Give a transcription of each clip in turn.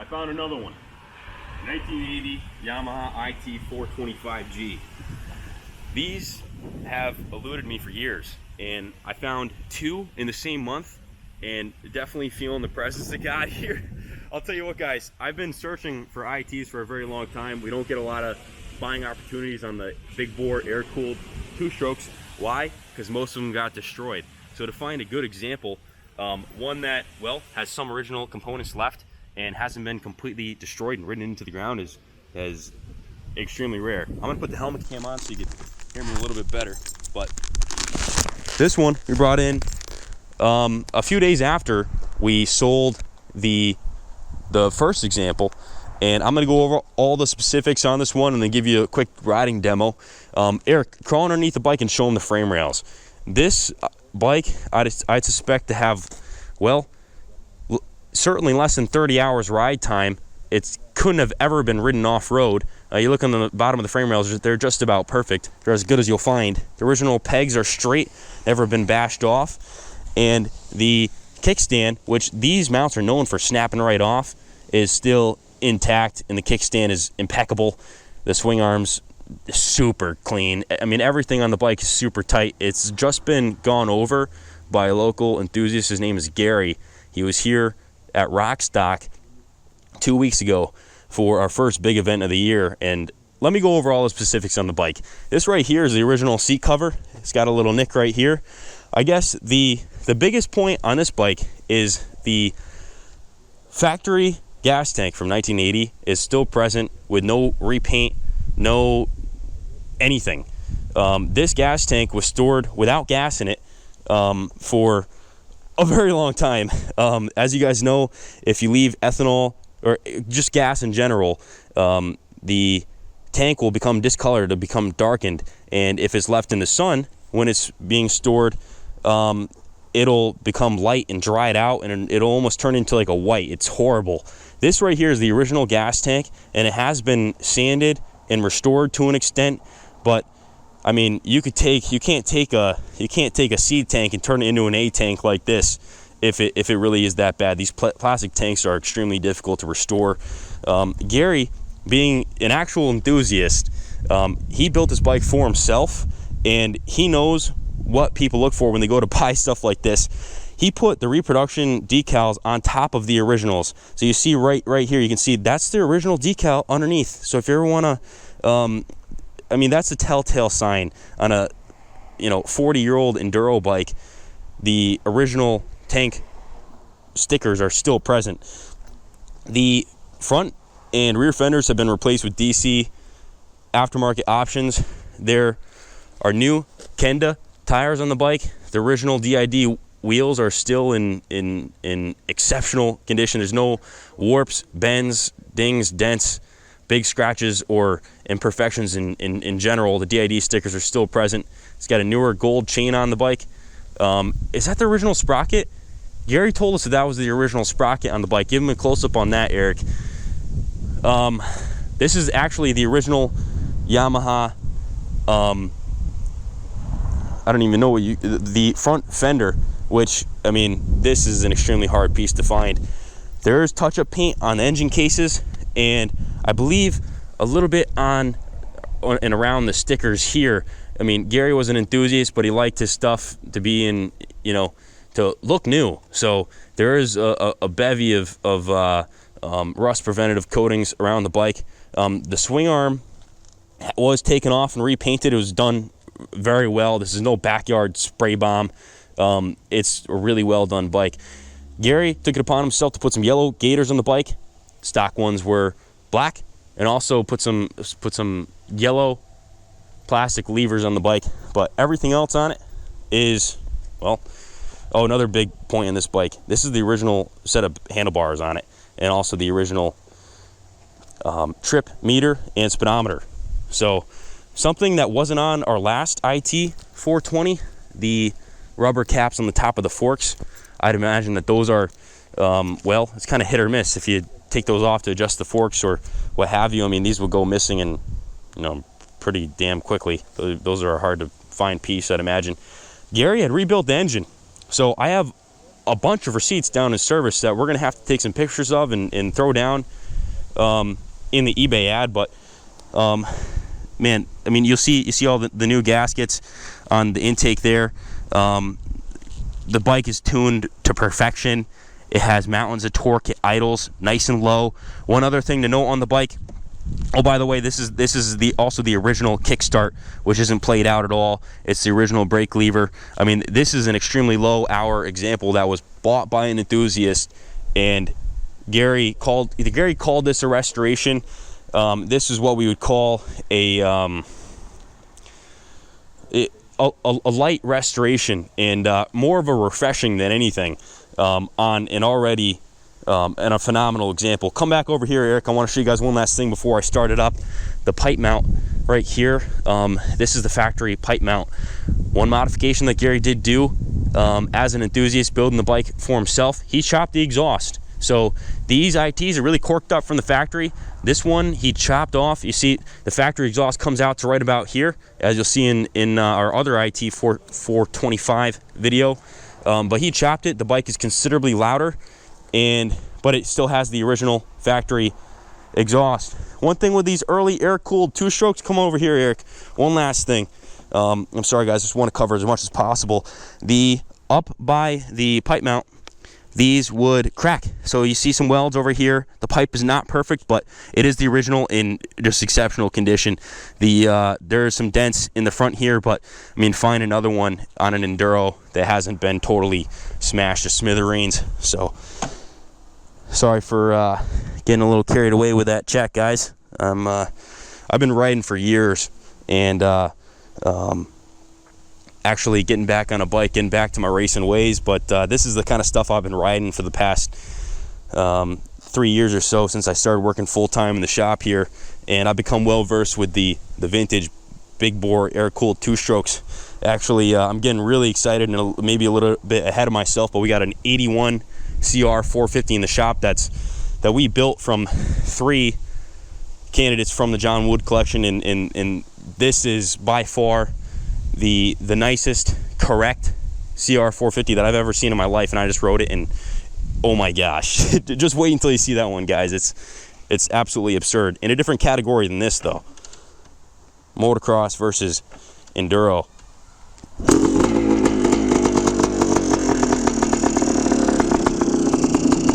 found another one. 1980 Yamaha IT425G. These have eluded me for years, and I found two in the same month, and definitely feeling the presence of God here. I'll tell you what, guys, I've been searching for ITs for a very long time. We don't get a lot of buying opportunities on the big bore air-cooled two-strokes. Why? Because most of them got destroyed. So to find a good example, one that, well, has some original components left and hasn't been completely destroyed and ridden into the ground is extremely rare. I'm gonna put the helmet cam on so you can hear me a little bit better. But this one we brought in a few days after we sold the first example, and I'm gonna go over all the specifics on this one and then give you a quick riding demo. Eric, crawl underneath the bike and show them the frame rails. This bike, I'd suspect to have, well, certainly less than 30 hours ride time. It couldn't have ever been ridden off-road. You look on the bottom of the frame rails, they're just about perfect. They're as good as you'll find. The original pegs are straight, never been bashed off. And the kickstand, which these mounts are known for snapping right off, is still intact, and the kickstand is impeccable. The swing arms, super clean. I mean, everything on the bike is super tight. It's just been gone over by a local enthusiast. His name is Gary. He was here at Rockstock 2 weeks ago for our first big event of the year, and let me go over all the specifics on the bike. This right here is the original seat cover. It's got a little nick right here. I guess the biggest point on this bike is the factory gas tank from 1980 is still present with no repaint, no anything. This gas tank was stored without gas in it for a very long time. As you guys know, if you leave ethanol or just gas in general, the tank will become discolored, it'll become darkened, and if it's left in the sun when it's being stored, it'll become light and dried out, and it'll almost turn into like a white. It's horrible. This right here is the original gas tank, and it has been sanded and restored to an extent, but I mean, you can't take a C tank and turn it into an A tank like this if it really is that bad. These plastic tanks are extremely difficult to restore. Gary, being an actual enthusiast, he built this bike for himself, and he knows what people look for when they go to buy stuff like this. He put the reproduction decals on top of the originals. So you see right here, you can see that's the original decal underneath. So if you ever want to, I mean, that's a telltale sign on a 40-year-old enduro bike. The original tank stickers are still present. The front and rear fenders have been replaced with DC aftermarket options. There are new Kenda tires on the bike. The original DID wheels are still in exceptional condition. There's no warps, bends, dings, dents, big scratches, or imperfections in general. The DID stickers are still present. It's got a newer gold chain on the bike. Is that the original sprocket? Gary told us that was the original sprocket on the bike. Give him a close-up on that, Eric. This is actually the original Yamaha, I don't even know the front fender, which, I mean, this is an extremely hard piece to find. There's touch-up paint on the engine cases, and I believe a little bit on and around the stickers here. I mean, Gary was an enthusiast, but he liked his stuff to be in, to look new. So there is a bevy of rust preventative coatings around the bike. The swing arm was taken off and repainted. It was done very well. This is no backyard spray bomb. It's a really well done bike. Gary took it upon himself to put some yellow gaiters on the bike. Stock ones were black, and also put some yellow plastic levers on the bike. But everything else on it is, well, another big point in this bike. This is the original set of handlebars on it, and also the original trip meter and speedometer. So something that wasn't on our last IT420, the rubber caps on the top of the forks. I'd imagine that those are, well, it's kind of hit or miss. If you take those off to adjust the forks or what have you, I mean, these will go missing and, pretty damn quickly. Those are a hard to find piece, I'd imagine. Gary had rebuilt the engine. So I have a bunch of receipts down in service that we're gonna have to take some pictures of and throw down in the eBay ad. But man, I mean, you see all the new gaskets on the intake there. The bike is tuned to perfection. It has mountains of torque. It idles nice and low. One other thing to note on the bike, oh, by the way, this is also the original kickstart, which isn't played out at all. It's the original brake lever. I mean, this is an extremely low hour example that was bought by an enthusiast, and Gary called this a restoration. This is what we would call a light restoration, and more of a refreshing than anything on an already and a phenomenal example. Come back over here, Eric. I want to show you guys one last thing before I start it up. The pipe mount right here. This is the factory pipe mount. One modification that Gary did do as an enthusiast building the bike for himself, he chopped the exhaust. So these ITs are really corked up from the factory. This one he chopped off. You see the factory exhaust comes out to right about here, as you'll see in our other IT425 video. But he chopped it. The bike is considerably louder, but it still has the original factory exhaust. One thing with these early air-cooled two-strokes, come over here, Eric. One last thing. I'm sorry, guys. Just want to cover as much as possible. Up by the pipe mount, these would crack. So you see some welds over here. The pipe is not perfect, but it is the original in just exceptional condition. There is some dents in the front here, but I mean, find another one on an Enduro that hasn't been totally smashed to smithereens. So sorry for getting a little carried away with that check, guys. I've been riding for years, and actually getting back on a bike, getting back to my racing ways. But this is the kind of stuff I've been riding for the past 3 years or so, since I started working full-time in the shop here, and I've become well versed with the vintage big bore air-cooled two-strokes. Actually, I'm getting really excited and maybe a little bit ahead of myself, but we got an 81 CR 450 in the shop that we built from 3 candidates from the John Wood collection, and this is by far the nicest, correct CR 450 that I've ever seen in my life. And I just rode it, and oh my gosh, just wait until you see that one, guys. It's absolutely absurd. In a different category than this, though. Motocross versus enduro.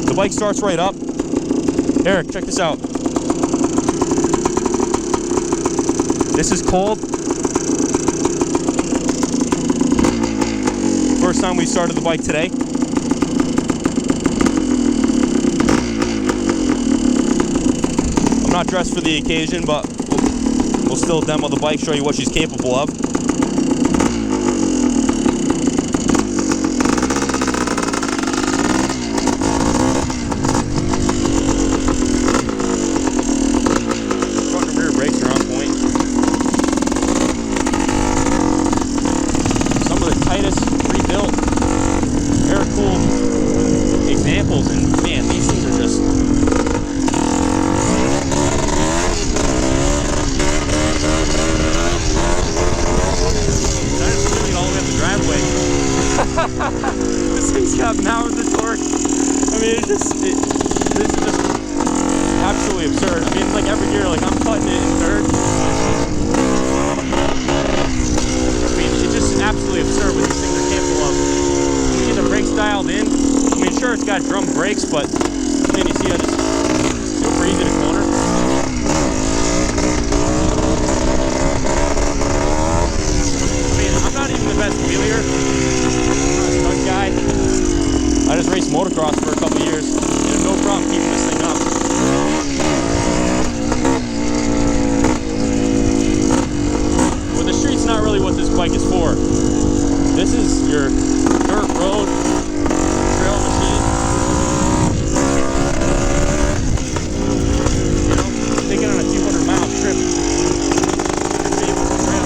The bike starts right up. Eric, check this out. This is cold. First time we started the bike today. I'm not dressed for the occasion, but we'll still demo the bike, show you what she's capable of. Front and rear brakes are on point. Some of the tightest built air-cooled examples, and man, these things are just it all the way up the driveway. This thing's got mountains of torque. I mean, this is just absolutely absurd. I mean, it's like every year, like I'm cutting it in third. I mean, it's just absolutely absurd what these things are capable of. You get the brakes dialed in. I mean, sure, it's got drum brakes, but man, you see how it's super easy to corner. I mean, I'm not even the best wheelier. I'm not a stunt guy. I just raced motocross for a couple of years, and I have no problem keeping this thing up. But the street's not really what this bike is for. This is your dirt road trail machine. You know, taking on a few 100-mile trip. Your favorite trail.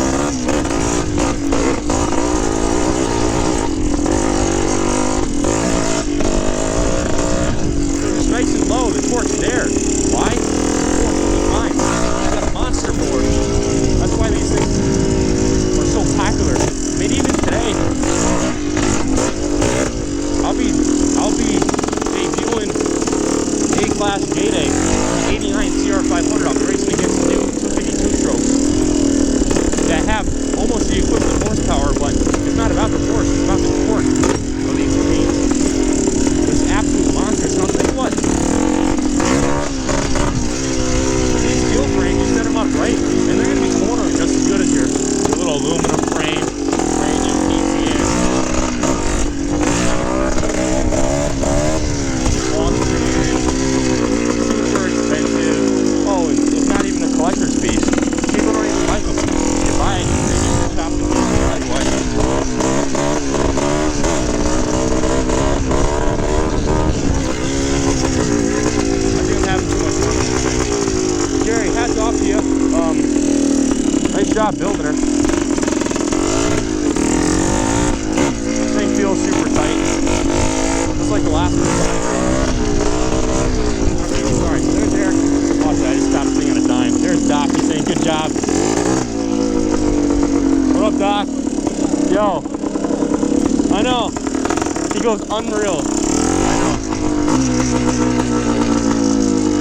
He goes unreal.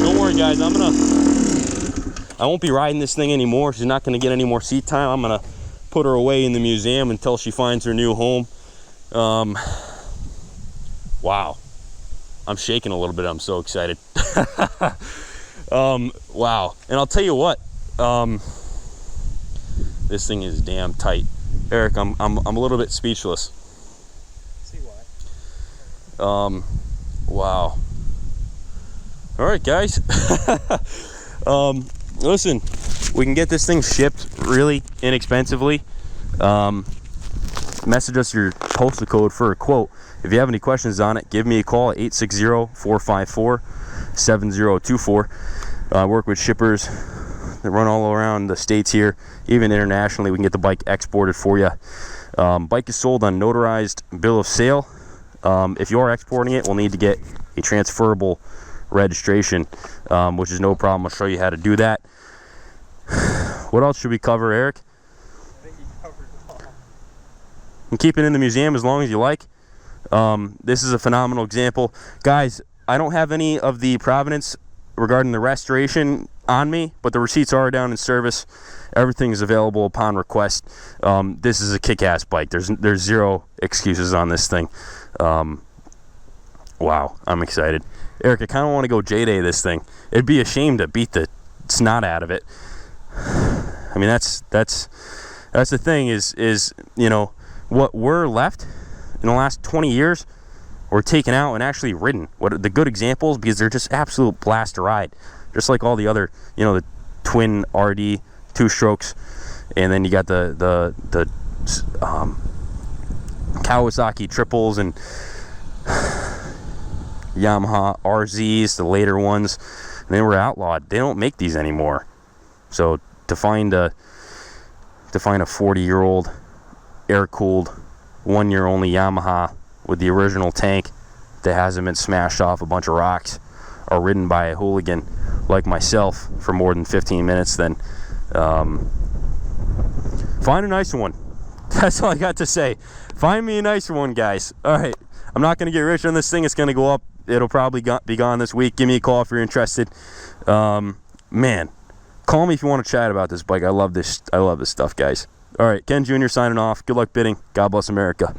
Don't worry, guys. I won't be riding this thing anymore. She's not gonna get any more seat time. I'm gonna put her away in the museum until she finds her new home. Wow. I'm shaking a little bit. I'm so excited. Wow. And I'll tell you what, this thing is damn tight. Eric, I'm a little bit speechless. See why? Wow. All right, guys. Listen, we can get this thing shipped really inexpensively. Message us your postal code for a quote. If you have any questions on it, give me a call at 860-454-7024. I work with shippers that run all around the states here, even internationally. We can get the bike exported for you. Bike is sold on notarized bill of sale. If you are exporting it, we'll need to get a transferable registration, which is no problem. I'll show you how to do that. What else should we cover, Eric? I think you covered it all. And keep it in the museum as long as you like. This is a phenomenal example. Guys, I don't have any of the provenance regarding the restoration on me, but the receipts are down in service. Everything is available upon request. This is a kick-ass bike. There's zero excuses on this thing. Wow, I'm excited. Eric, I kind of want to go J-Day this thing. It'd be a shame to beat the snot out of it. I mean, that's the thing is, you know, what we're left in the last 20 years were taken out and actually ridden. What the good examples, because they're just absolute blast to ride. Just like all the other, you know, the twin RD 2-strokes, and then you got the Kawasaki triples and Yamaha RZs, the later ones, and they were outlawed. They don't make these anymore. So to find a 40-year-old air-cooled 1-year only Yamaha with the original tank that hasn't been smashed off a bunch of rocks or ridden by a hooligan like myself for more than 15 minutes, then find a nicer one. That's all I got to say. Find me a nicer one, guys. All right, I'm not going to get rich on this thing. It's going to go up. It'll probably be gone this week. Give me a call if you're interested. Man, call me if you want to chat about this bike. I love this stuff, guys. All right, Ken Jr. signing off. Good luck bidding. God bless America.